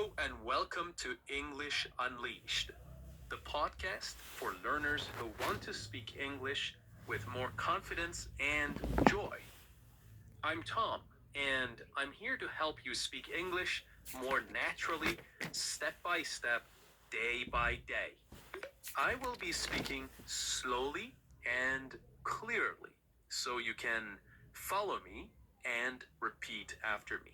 Hello and welcome to English Unleashed, the podcast for learners who want to speak English with more confidence and joy. I'm Tom, and I'm here to help you speak English more naturally, step by step, day by day. I will be speaking slowly and clearly so you can follow me and repeat after me.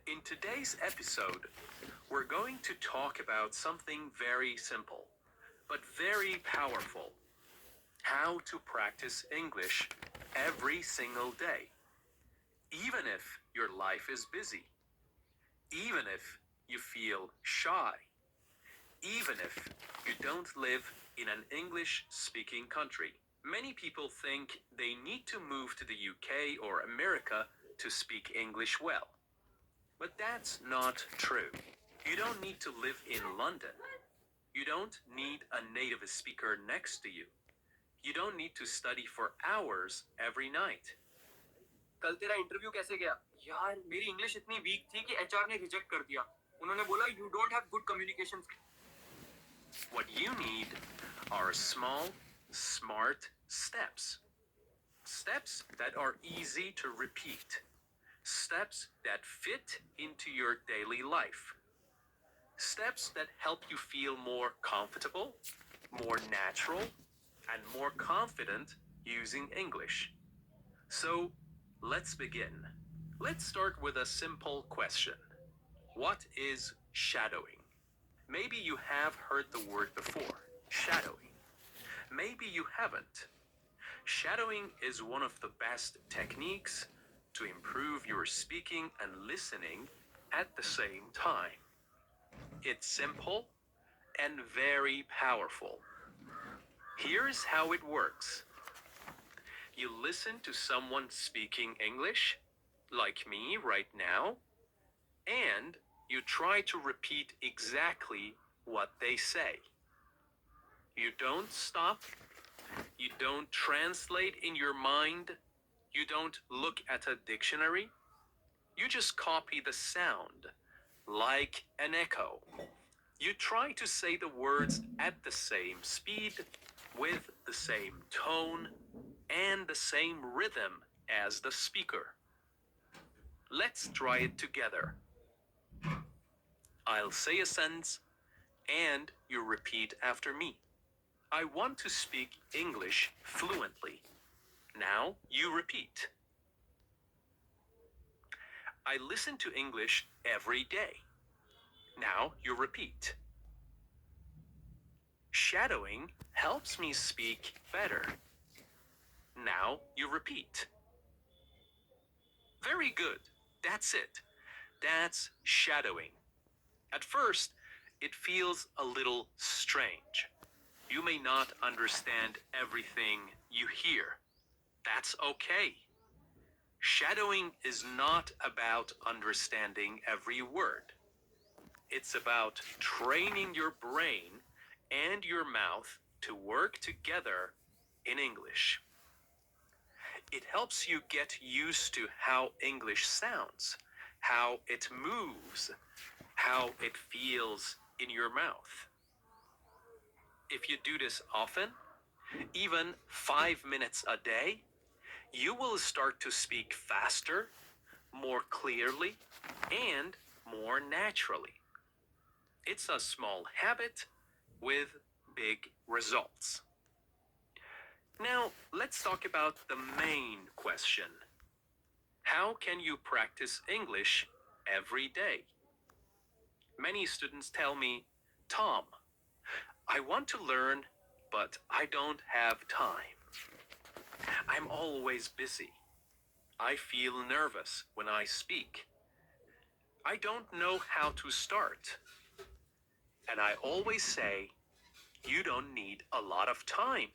In today's episode, we're going to talk about something very simple, but very powerful: how to practice English every single day, even if your life is busy, even if you feel shy, even if you don't live in an English-speaking country. Many people think they need to move to the UK or America to speak English well. But that's not true. You don't need to live in London. You don't need a native speaker next to you. You don't need to study for hours every night. कल तेरा interview कैसे गया? यार मेरी English इतनी week थी कि HR ने रिजेक्ट कर दिया. उन्होंने बोला you don't have good communication. What you need are small, smart steps. Steps that are easy to repeat. Steps that fit into your daily life. Steps that help you feel more comfortable, more natural, and more confident using English. So, let's begin. Let's start with a simple question. What is shadowing? Maybe you have heard the word before, shadowing. Maybe you haven't. Shadowing is one of the best techniques to improve your speaking and listening at the same time. It's simple and very powerful. Here's how it works. You listen to someone speaking English, like me right now, and you try to repeat exactly what they say. You don't stop. You don't translate in your mind. You don't look at a dictionary. You just copy the sound, like an echo. You try to say the words at the same speed, with the same tone, and the same rhythm as the speaker. Let's try it together. I'll say a sentence, and you repeat after me. I want to speak English fluently. Now you repeat. I listen to English every day. Now you repeat. Shadowing helps me speak better. Now you repeat. Very good. That's it. That's shadowing. At first, it feels a little strange. You may not understand everything you hear. That's okay. Shadowing is not about understanding every word. It's about training your brain and your mouth to work together in English. It helps you get used to how English sounds, how it moves, how it feels in your mouth. If you do this often, even 5 minutes a day, you will start to speak faster, more clearly, and more naturally. It's a small habit with big results. Now, let's talk about the main question. How can you practice English every day? Many students tell me, Tom, I want to learn, but I don't have time. I'm always busy. I feel nervous when I speak. I don't know how to start. And I always say, you don't need a lot of time.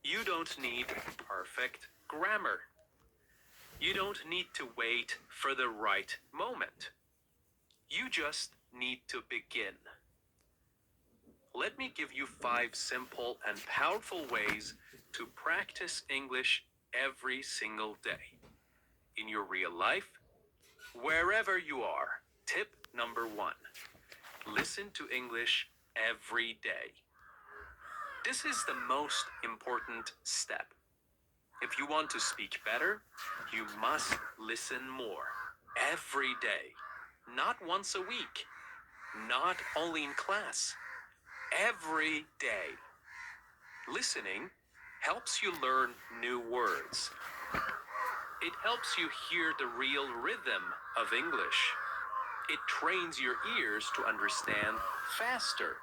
You don't need perfect grammar. You don't need to wait for the right moment. You just need to begin. Let me give you 5 simple and powerful ways to practice English every single day. In your real life, wherever you are. Tip number 1. Listen to English every day. This is the most important step. If you want to speak better, you must listen more every day. Not once a week, not only in class, every day. Listening helps you learn new words. It helps you hear the real rhythm of English. It trains your ears to understand faster.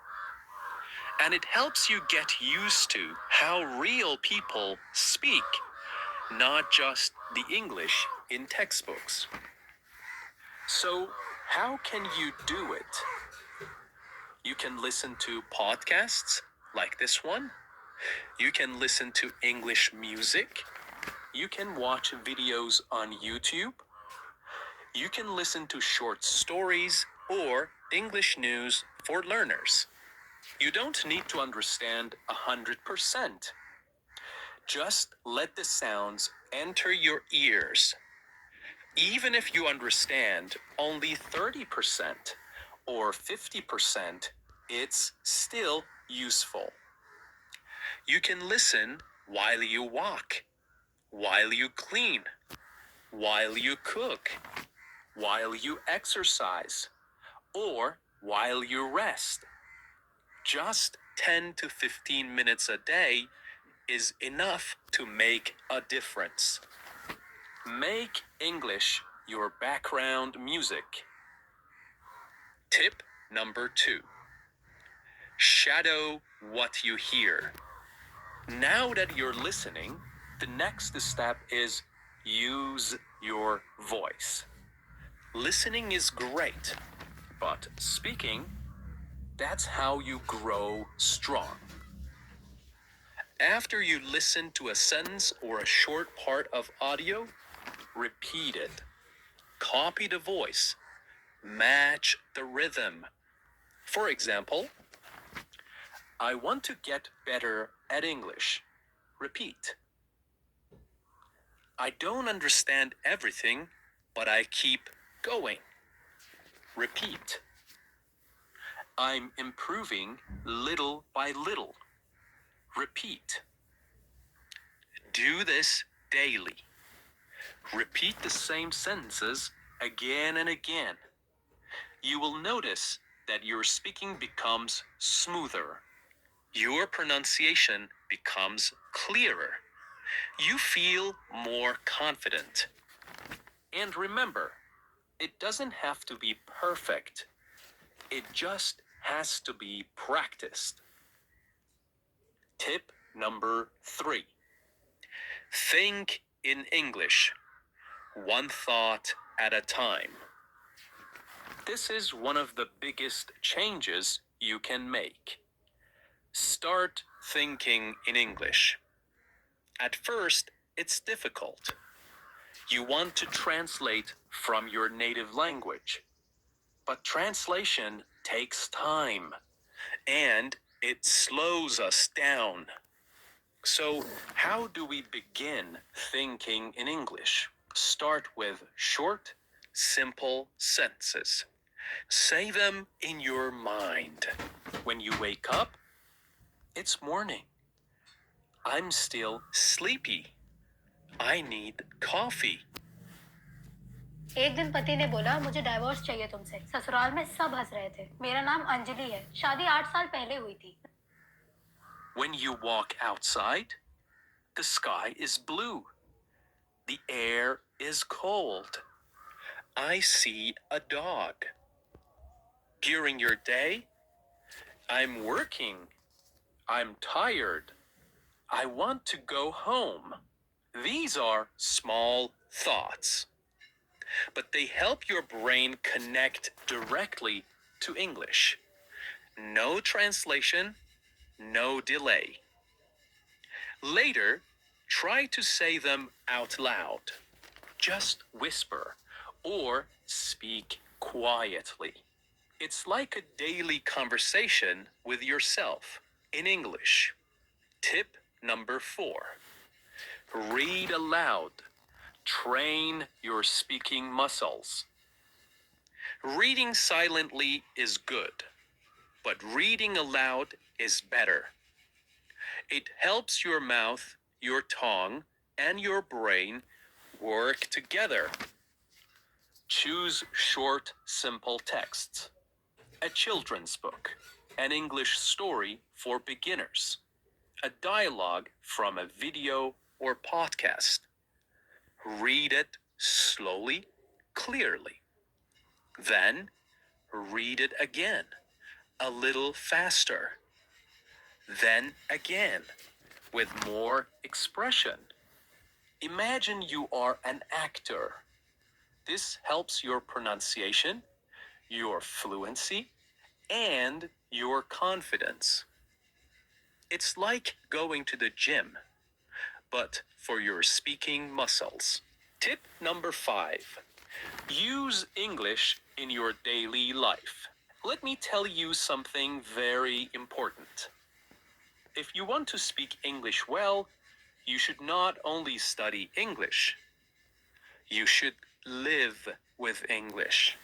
And it helps you get used to how real people speak, not just the English in textbooks. So, how can you do it? You can listen to podcasts like this one. You can listen to English music. You can watch videos on YouTube. You can listen to short stories or English news for learners. You don't need to understand 100%. Just let the sounds enter your ears. Even if you understand only 30% or 50%, it's still useful. You can listen while you walk, while you clean, while you cook, while you exercise, or while you rest. Just 10 to 15 minutes a day is enough to make a difference. Make English your background music. Tip number 2. Shadow what you hear. Now that you're listening, the next step is use your voice. Listening is great, but speaking, that's how you grow strong. After you listen to a sentence or a short part of audio, repeat it. Copy the voice. Match the rhythm. For example, I want to get better at English. Repeat. I don't understand everything, but I keep going. Repeat. I'm improving little by little. Repeat. Do this daily. Repeat the same sentences again and again. You will notice that your speaking becomes smoother. Your pronunciation becomes clearer. You feel more confident. And remember, it doesn't have to be perfect. It just has to be practiced. Tip number 3. Think in English, one thought at a time. This is one of the biggest changes you can make. Start thinking in English. At first, it's difficult. You want to translate from your native language. But translation takes time, and it slows us down. So, how do we begin thinking in English? Start with short, simple sentences. Say them in your mind. When you wake up, it's morning. I'm still sleepy. I need coffee. एक दिन पति ने बोला मुझे divorce चाहिए तुमसे। ससुराल में सब हंस रहे थे। मेरा नाम अंजलि है। शादी 8 साल पहले हुई थी। When you walk outside, the sky is blue. The air is cold. I see a dog. During your day, I'm working. I'm tired. I want to go home. These are small thoughts, but they help your brain connect directly to English. No translation, no delay. Later, try to say them out loud. Just whisper or speak quietly. It's like a daily conversation with yourself in English. Tip number 4. Read aloud. Train your speaking muscles. Reading silently is good, but reading aloud is better. It helps your mouth, your tongue, and your brain work together. Choose short, simple texts. A children's book, an English story for beginners, a dialogue from a video or podcast. Read it slowly, clearly. Then read it again, a little faster. Then again, with more expression. Imagine you are an actor. This helps your pronunciation, your fluency, and your confidence. It's like going to the gym, but for your speaking muscles. Tip number 5. Use English in your daily life. Let me tell you something very important. If you want to speak English well, you should not only study English, you should live with English.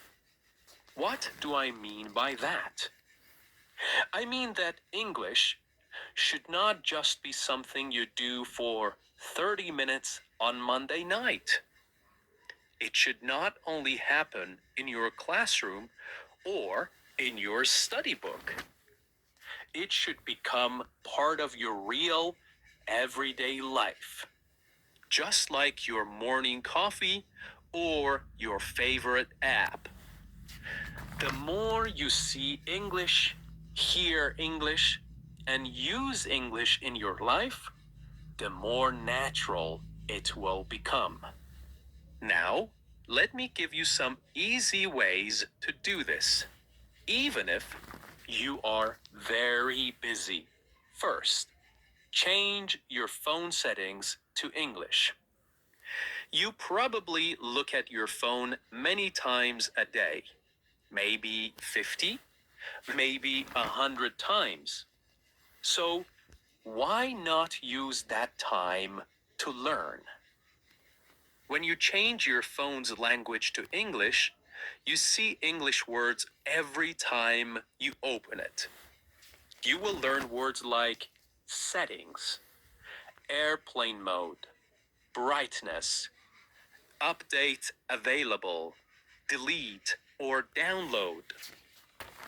What do I mean by that? I mean that English should not just be something you do for 30 minutes on Monday night. It should not only happen in your classroom or in your study book. It should become part of your real, everyday life. Just like your morning coffee or your favorite app. The more you see English, hear English, and use English in your life, the more natural it will become. Now, let me give you some easy ways to do this, even if you are very busy. First, change your phone settings to English. You probably look at your phone many times a day, maybe 50, maybe 100 times. So, why not use that time to learn? When you change your phone's language to English, you see English words every time you open it. You will learn words like settings, airplane mode, brightness, update available, delete, or download.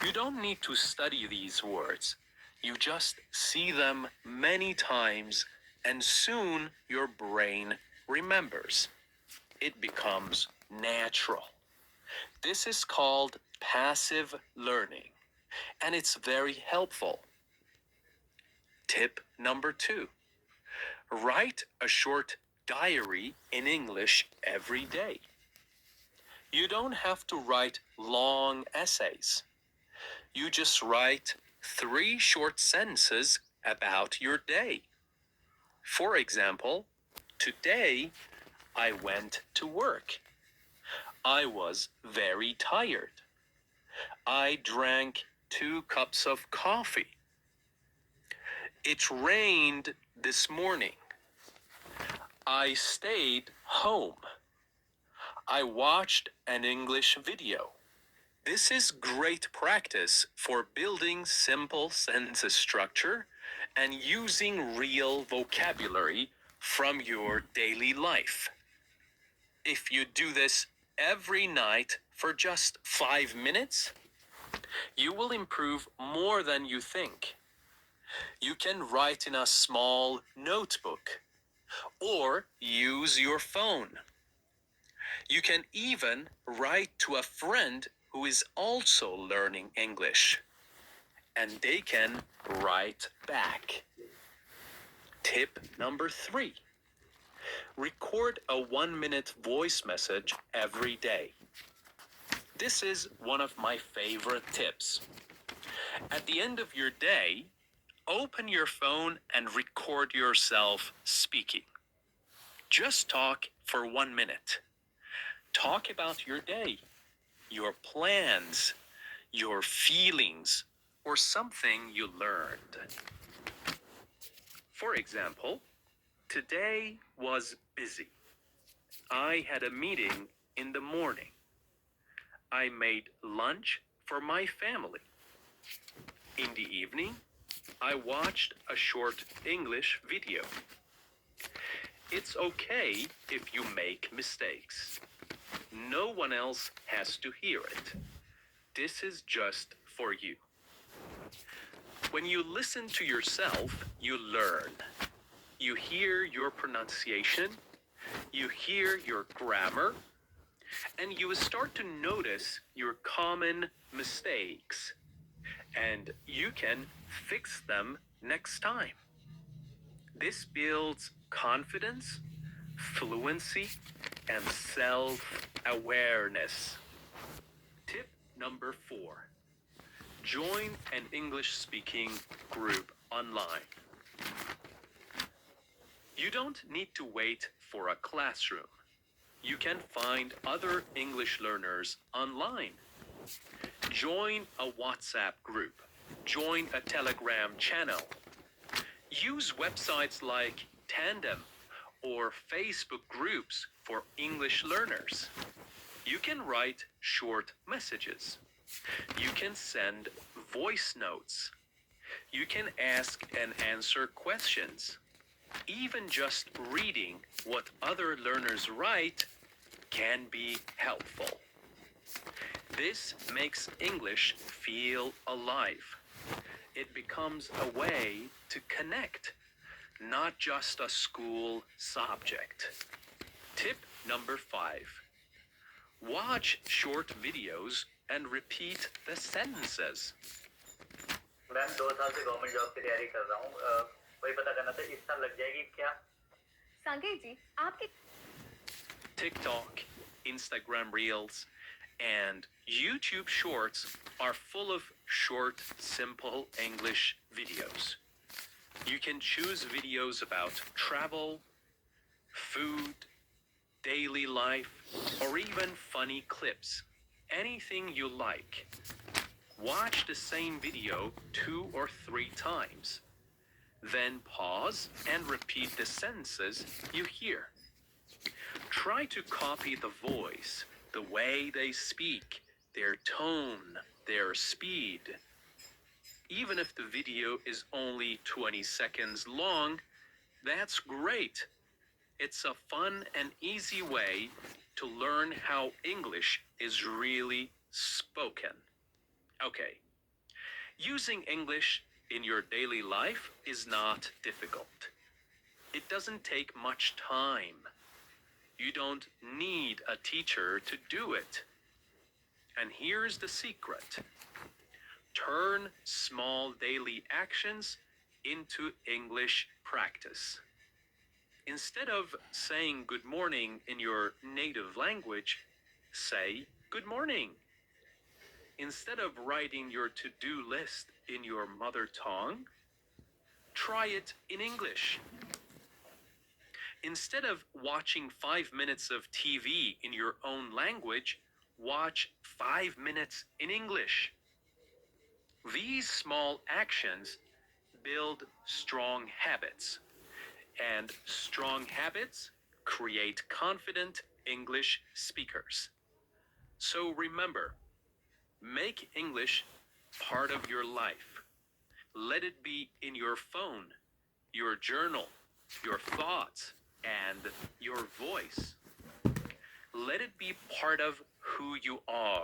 You don't need to study these words. You just see them many times, and soon your brain remembers. It becomes natural. This is called passive learning, and it's very helpful. Tip number 2. Write a short diary in English every day. You don't have to write long essays. You just write 3 short sentences about your day. For example, today I went to work. I was very tired. I drank 2 cups of coffee. It rained this morning. I stayed home. I watched an English video. This is great practice for building simple sentence structure and using real vocabulary from your daily life. If you do this every night for just 5 minutes, you will improve more than you think. You can write in a small notebook or use your phone. You can even write to a friend who is also learning English, and they can write back. Tip number 3. Record a 1-minute voice message every day. This is one of my favorite tips. At the end of your day, open your phone and record yourself speaking. Just talk for 1 minute. Talk about your day, your plans, your feelings, or something you learned. For example, today was busy. I had a meeting in the morning. I made lunch for my family. In the evening, I watched a short English video. It's okay if you make mistakes. No one else has to hear it. This is just for you. When you listen to yourself, you learn. You hear your pronunciation, you hear your grammar, and you start to notice your common mistakes. And you can fix them next time. This builds confidence, fluency, and self-awareness. Tip number 4. Join an English-speaking group online. You don't need to wait for a classroom. You can find other English learners online. Join a WhatsApp group. Join a Telegram channel. Use websites like Tandem or Facebook groups for English learners. You can write short messages. You can send voice notes. You can ask and answer questions. Even just reading what other learners write can be helpful. This makes English feel alive. It becomes a way to connect, not just a school subject. Tip number 5. Watch short videos and repeat the sentences. Ma'am 2 साल से government job की तैयारी कर रहा हूँ वही पता करना था इस साल लग जाएगी क्या संकेत जी आपके TikTok, Instagram Reels, and YouTube Shorts are full of short, simple English videos. You can choose videos about travel, food, daily life, or even funny clips. Anything you like. Watch the same video 2 or 3 times. Then pause and repeat the sentences you hear. Try to copy the voice, the way they speak, their tone, their speed. Even if the video is only 20 seconds long, that's great. It's a fun and easy way to learn how English is really spoken. Okay, using English in your daily life is not difficult. It doesn't take much time. You don't need a teacher to do it. And here's the secret. Turn small daily actions into English practice. Instead of saying good morning in your native language, say good morning. Instead of writing your to-do list in your mother tongue, try it in English. Instead of watching 5 minutes of TV in your own language, watch 5 minutes in English. These small actions build strong habits, and strong habits create confident English speakers. So remember, make English part of your life. Let it be in your phone, your journal, your thoughts, and your voice. Let it be part of who you are.